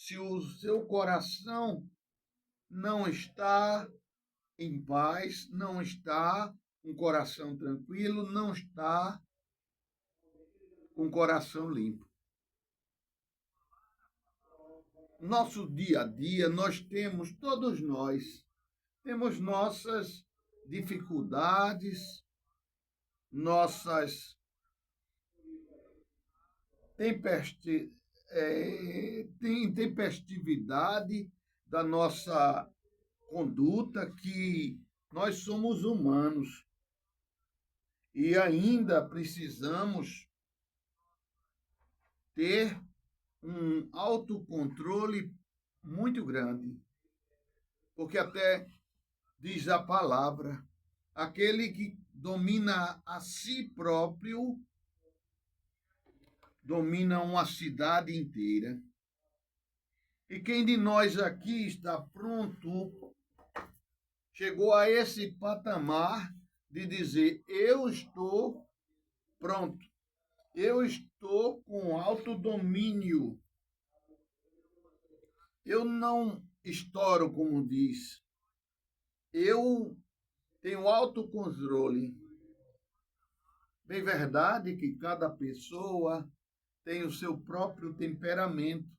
se o seu coração não está em paz, não está com o coração tranquilo, não está com o coração limpo. Nosso dia a dia, todos nós, temos nossas dificuldades, nossas tempestividade da nossa conduta, que nós somos humanos e ainda precisamos ter um autocontrole muito grande, porque até diz a palavra, aquele que domina a si próprio domina uma cidade inteira. E quem de nós aqui está pronto, chegou a esse patamar de dizer: eu estou pronto, eu estou com autodomínio, eu não estouro, como diz, eu tenho autocontrole. Bem verdade que cada pessoa tem o seu próprio temperamento.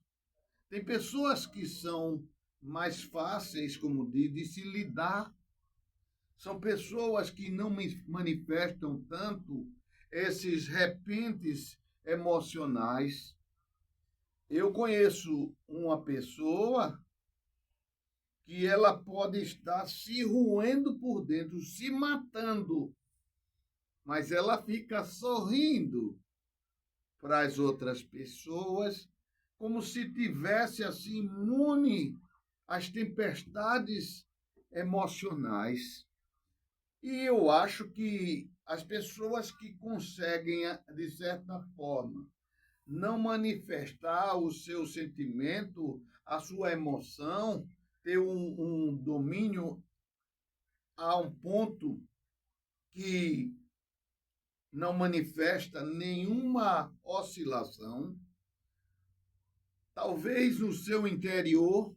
Tem pessoas que são mais fáceis, como diz, de se lidar. São pessoas que não manifestam tanto esses repentes emocionais. Eu conheço uma pessoa que ela pode estar se roendo por dentro, se matando, mas ela fica sorrindo para as outras pessoas, como se tivesse assim imune às tempestades emocionais. E eu acho que as pessoas que conseguem, de certa forma, não manifestar o seu sentimento, a sua emoção, ter um domínio a um ponto que não manifesta nenhuma oscilação, talvez no seu interior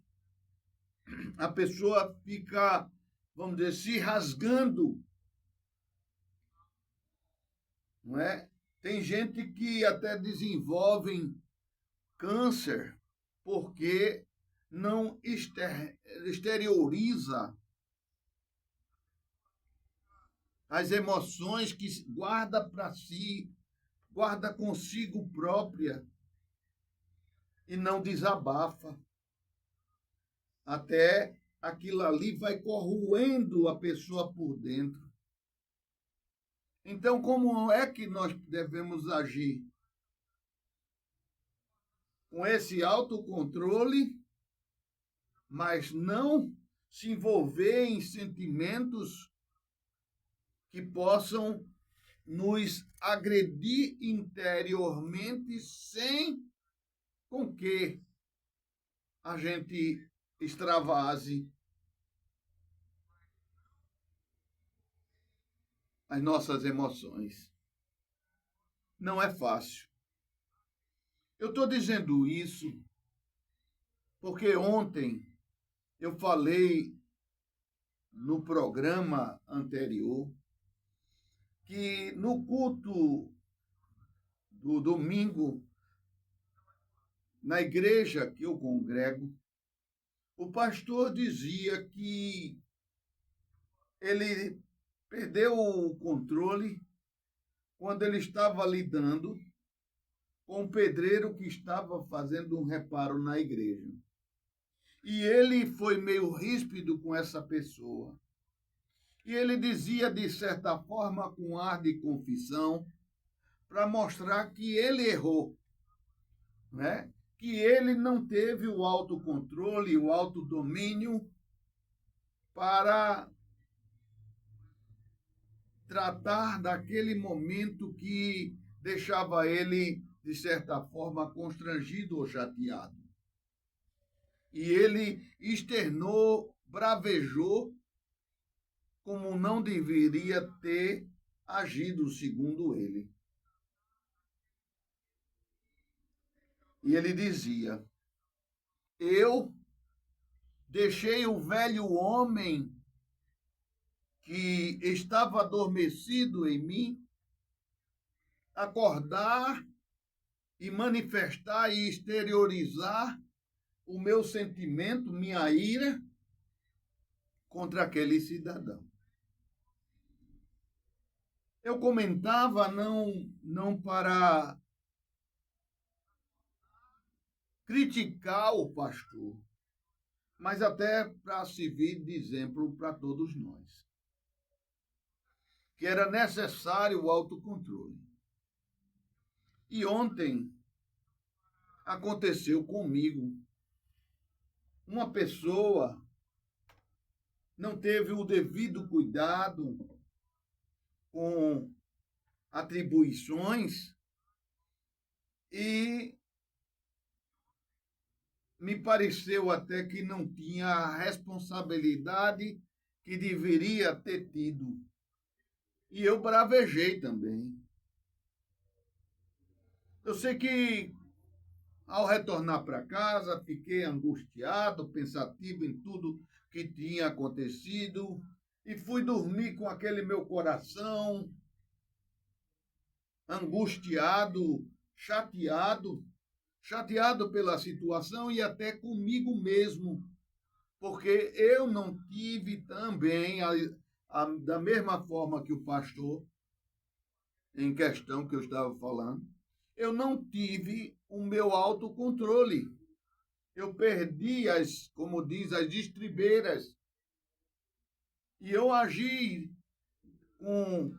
a pessoa fica, vamos dizer, se rasgando, não é? Tem gente que até desenvolve câncer porque não exterioriza as emoções que guarda para si, guarda consigo própria e não desabafa. Até aquilo ali vai corroendo a pessoa por dentro. Então, como é que nós devemos agir? Com esse autocontrole, mas não se envolver em sentimentos que possam nos agredir interiormente sem com que a gente extravase as nossas emoções. Não é fácil. Eu estou dizendo isso porque ontem eu falei no programa anterior que no culto do domingo, na igreja que eu congrego, o pastor dizia que ele perdeu o controle quando ele estava lidando com um pedreiro que estava fazendo um reparo na igreja. E ele foi meio ríspido com essa pessoa. E ele dizia, de certa forma, com ar de confissão, para mostrar que ele errou, né? Que ele não teve o autocontrole, o autodomínio para tratar daquele momento que deixava ele, de certa forma, constrangido ou chateado. E ele externou, bravejou, como não deveria ter agido, segundo ele. E ele dizia: eu deixei o velho homem que estava adormecido em mim acordar e manifestar e exteriorizar o meu sentimento, minha ira contra aquele cidadão. Eu comentava não para criticar o pastor, mas até para servir de exemplo para todos nós, que era necessário o autocontrole. E ontem aconteceu comigo. Uma pessoa não teve o devido cuidado com atribuições e me pareceu até que não tinha a responsabilidade que deveria ter tido. E eu bravejei também. Eu sei que, ao retornar para casa, fiquei angustiado, pensativo em tudo que tinha acontecido e fui dormir com aquele meu coração angustiado, chateado pela situação e até comigo mesmo, porque eu não tive também, da mesma forma que o pastor, em questão que eu estava falando, eu não tive o meu autocontrole. Eu perdi como diz, as estribeiras. E eu agi com,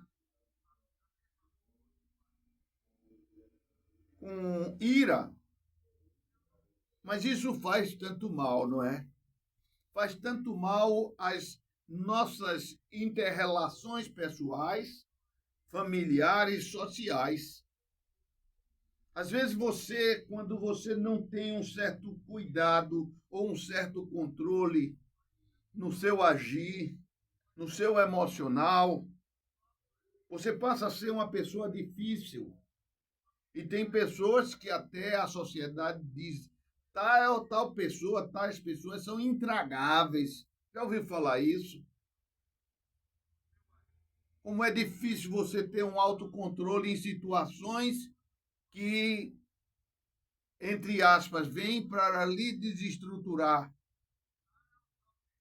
com ira. Mas isso faz tanto mal, não é? Faz tanto mal às nossas interrelações pessoais, familiares, sociais. Às vezes quando você não tem um certo cuidado ou um certo controle no seu agir, no seu emocional, você passa a ser uma pessoa difícil. E tem pessoas que até a sociedade diz, tal pessoa, tais pessoas são intragáveis. Já ouviu falar isso? Como é difícil você ter um autocontrole em situações que, entre aspas, vêm para lhe desestruturar,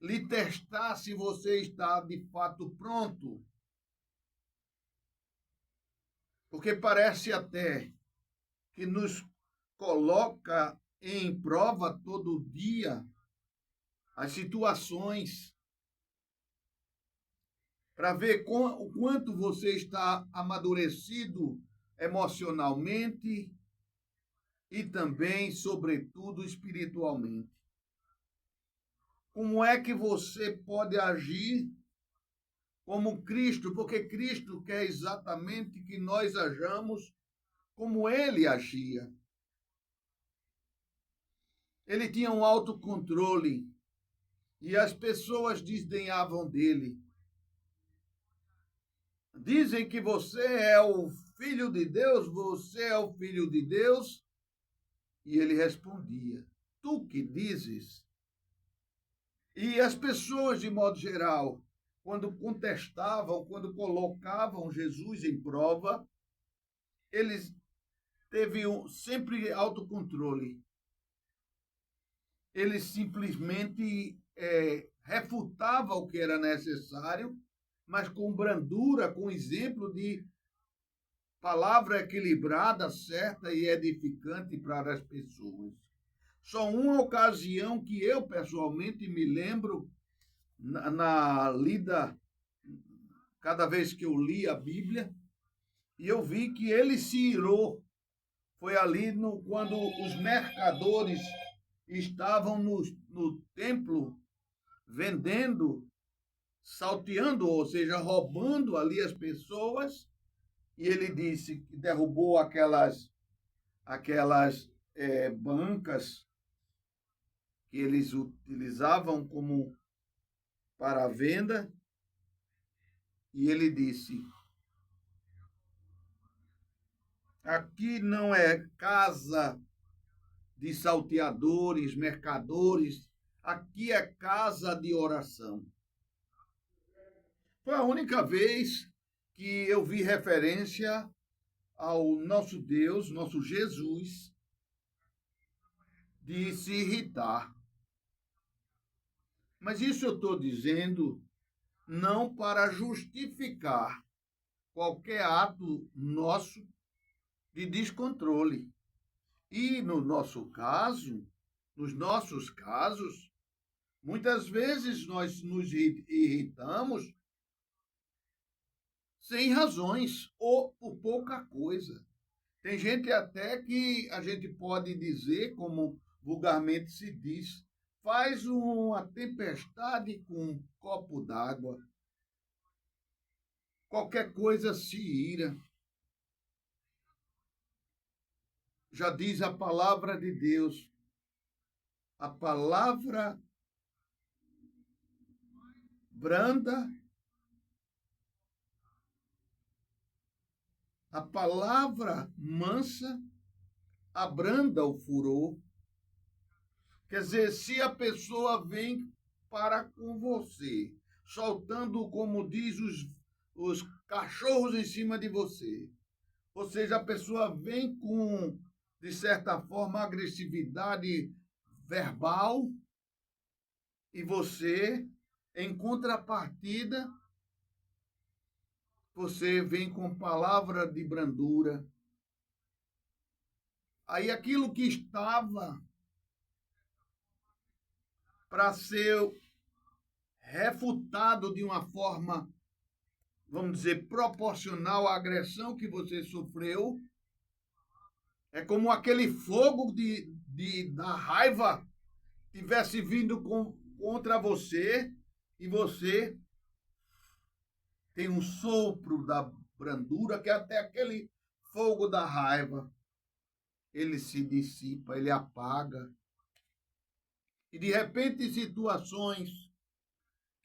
lhe testar se você está de fato pronto. Porque parece até que nos coloca em prova todo dia as situações para ver o quanto você está amadurecido emocionalmente e também, sobretudo, espiritualmente. Como é que você pode agir como Cristo? Porque Cristo quer exatamente que nós hajamos como ele agia. Ele tinha um autocontrole e as pessoas desdenhavam dele. Dizem que você é o filho de Deus, você é o filho de Deus. E ele respondia, tu que dizes? E as pessoas, de modo geral, quando contestavam, quando colocavam Jesus em prova, eles teve sempre autocontrole. Ele simplesmente refutava o que era necessário, mas com brandura, com exemplo de palavra equilibrada, certa e edificante para as pessoas. Só uma ocasião que eu pessoalmente me lembro na lida, cada vez que eu li a Bíblia, e eu vi que ele se irou. Foi ali quando os mercadores estavam no templo vendendo, salteando, ou seja, roubando ali as pessoas, e ele disse que derrubou aquelas bancas que eles utilizavam como para a venda, e ele disse: aqui não é casa de salteadores, mercadores. Aqui é casa de oração. Foi a única vez que eu vi referência ao nosso Deus, nosso Jesus, de se irritar. Mas isso eu estou dizendo não para justificar qualquer ato nosso de descontrole. E no nosso caso, nos nossos casos, muitas vezes nós nos irritamos sem razões ou por pouca coisa. Tem gente até que a gente pode dizer, como vulgarmente se diz, faz uma tempestade com um copo d'água. Qualquer coisa se ira. Já diz a palavra de Deus, a palavra branda, a palavra mansa abranda o furor. Quer dizer, se a pessoa vem para com você, soltando, como diz, os cachorros em cima de você, ou seja, a pessoa vem com, de certa forma, agressividade verbal, e você, em contrapartida, você vem com palavra de brandura. Aí aquilo que estava para ser refutado de uma forma, vamos dizer, proporcional à agressão que você sofreu, é como aquele fogo da raiva tivesse vindo contra você e você tem um sopro da brandura, que é até aquele fogo da raiva, ele se dissipa, ele apaga. E de repente situações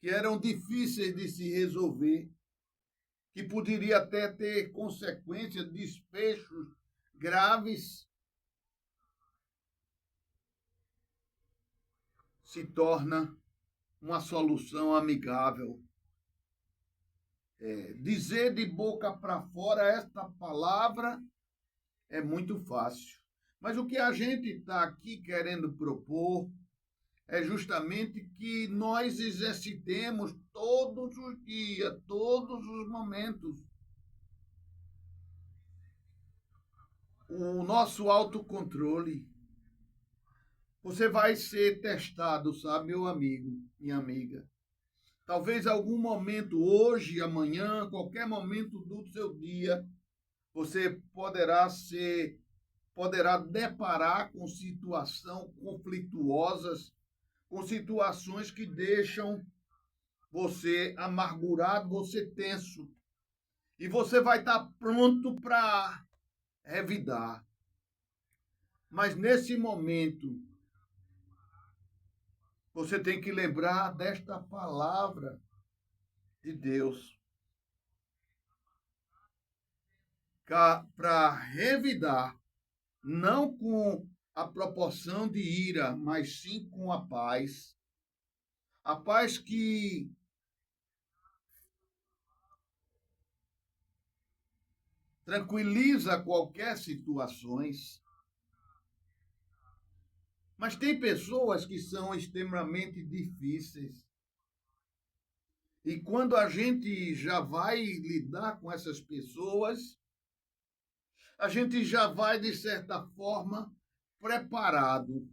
que eram difíceis de se resolver, que poderia até ter consequências, desfechos graves, se torna uma solução amigável. Dizer de boca para fora esta palavra é muito fácil. Mas o que a gente está aqui querendo propor é justamente que nós exercitemos todos os dias, todos os momentos, o nosso autocontrole. Você vai ser testado, sabe, meu amigo, minha amiga. Talvez algum momento, hoje, amanhã, qualquer momento do seu dia, você poderá deparar com situações conflituosas, com situações que deixam você amargurado, você tenso. E você vai estar pronto para revidar. Mas nesse momento, você tem que lembrar desta palavra de Deus. Para revidar, não com a proporção de ira, mas sim com a paz. A paz que tranquiliza qualquer situações. Mas tem pessoas que são extremamente difíceis. E quando a gente já vai lidar com essas pessoas, a gente já vai, de certa forma, preparado.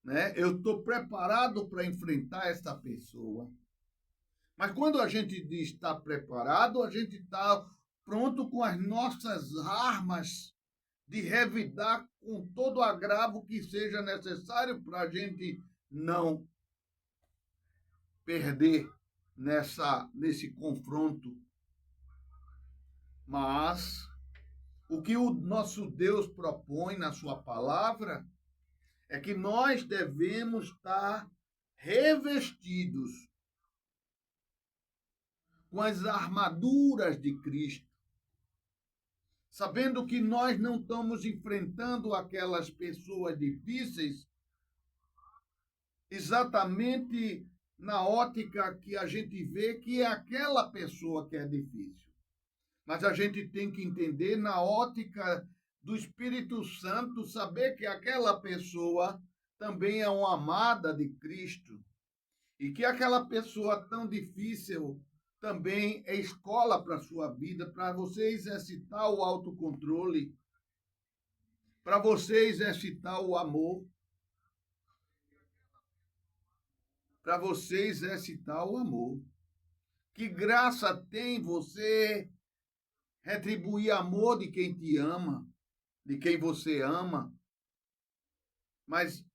Né? Eu estou preparado para enfrentar essa pessoa. Mas quando a gente está preparado, a gente está pronto com as nossas armas de revidar com todo o agravo que seja necessário para a gente não perder nesse confronto. Mas o que o nosso Deus propõe na sua palavra é que nós devemos estar revestidos com as armaduras de Cristo. sabendo que nós não estamos enfrentando aquelas pessoas difíceis exatamente na ótica que a gente vê que é aquela pessoa que é difícil. Mas a gente tem que entender na ótica do Espírito Santo, saber que aquela pessoa também é uma amada de Cristo e que aquela pessoa tão difícil também é escola para a sua vida, para você exercitar o autocontrole, para você exercitar o amor, para você exercitar o amor. Que graça tem você retribuir amor de quem te ama, de quem você ama, mas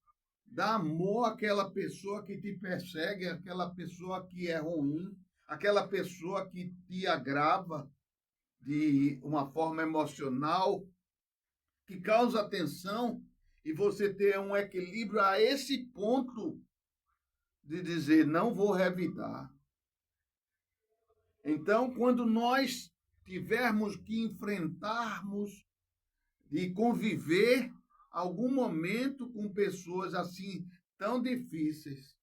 dá amor àquela pessoa que te persegue, àquela pessoa que é ruim, aquela pessoa que te agrava de uma forma emocional, que causa tensão, e você ter um equilíbrio a esse ponto de dizer, não vou revidar. Então, quando nós tivermos que enfrentarmos e conviver algum momento com pessoas assim tão difíceis,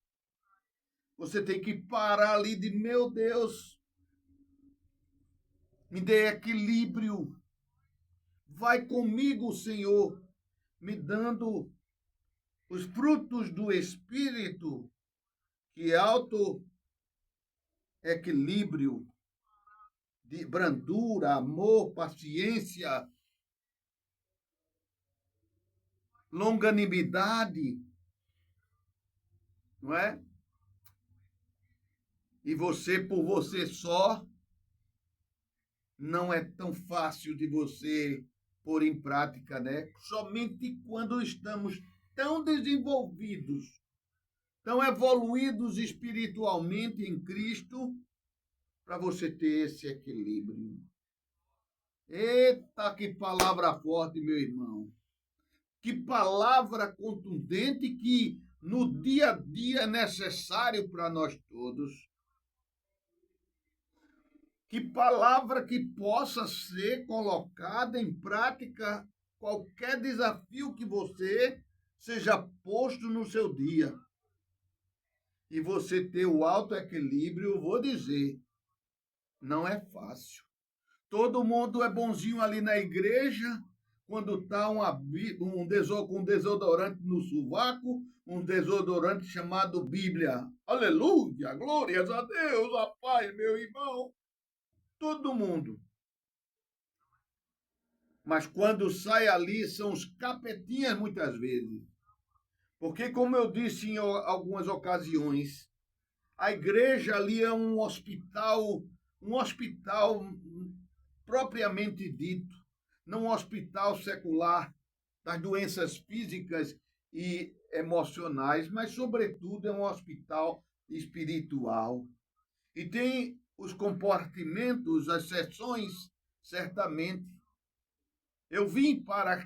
você tem que parar ali de, meu Deus, me dê equilíbrio, vai comigo, Senhor, me dando os frutos do Espírito, que é auto-equilíbrio, de brandura, amor, paciência, longanimidade, não é? E você, por você só, não é tão fácil de você pôr em prática, né? Somente quando estamos tão desenvolvidos, tão evoluídos espiritualmente em Cristo, para você ter esse equilíbrio. Eita, que palavra forte, meu irmão. Que palavra contundente que no dia a dia é necessário para nós todos. Que palavra que possa ser colocada em prática qualquer desafio que você seja posto no seu dia. E você ter o alto equilíbrio, eu vou dizer, não é fácil. Todo mundo é bonzinho ali na igreja, quando está um desodorante no sovaco, um desodorante chamado Bíblia. Aleluia, glórias a Deus, a paz, meu irmão. Todo mundo. Mas quando sai ali, são os capetinhas muitas vezes. Porque, como eu disse em algumas ocasiões, a igreja ali é um hospital propriamente dito, não um hospital secular das doenças físicas e emocionais, mas, sobretudo, é um hospital espiritual. E tem os compartimentos, as sessões, certamente. Eu vim para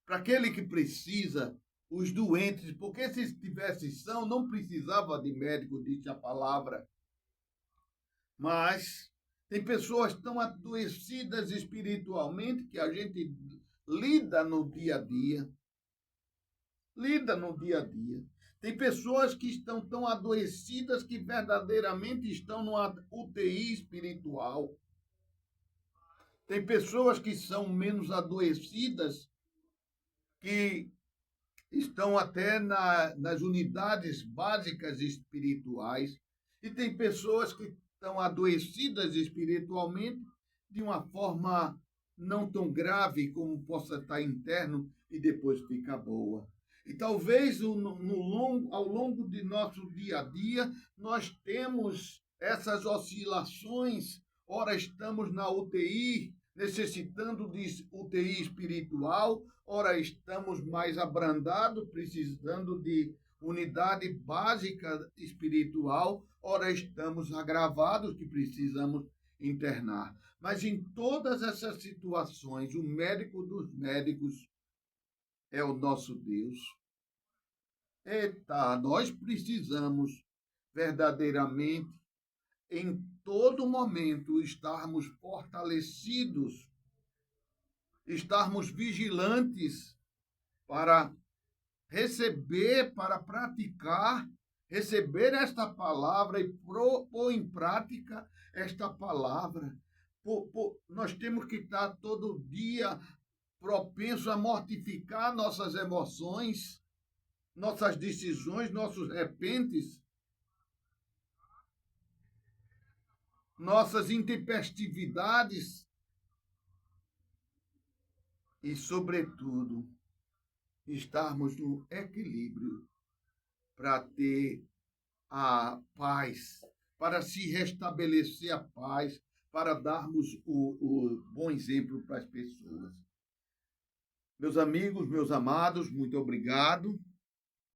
aquele que precisa, os doentes, porque se tivesse são, não precisava de médico, disse a palavra. Mas tem pessoas tão adoecidas espiritualmente que a gente lida no dia a dia. Lida no dia a dia. Tem pessoas que estão tão adoecidas que verdadeiramente estão numa UTI espiritual. Tem pessoas que são menos adoecidas, que estão até nas unidades básicas espirituais. E tem pessoas que estão adoecidas espiritualmente de uma forma não tão grave como possa estar interno e depois fica boa. E talvez ao longo de nosso dia a dia nós temos essas oscilações. Ora estamos na UTI, necessitando de UTI espiritual, ora estamos mais abrandados, precisando de unidade básica espiritual, ora estamos agravados, que precisamos internar. Mas em todas essas situações, o médico dos médicos é o nosso Deus. Eita, nós precisamos verdadeiramente em todo momento estarmos fortalecidos, estarmos vigilantes para receber, para praticar, receber esta palavra e pôr em prática esta palavra. Nós temos que estar todo dia propenso a mortificar nossas emoções, nossas decisões, nossos repentes, nossas intempestividades e, sobretudo, estarmos no equilíbrio para ter a paz, para se restabelecer a paz, para darmos o bom exemplo para as pessoas. Meus amigos, meus amados, muito obrigado.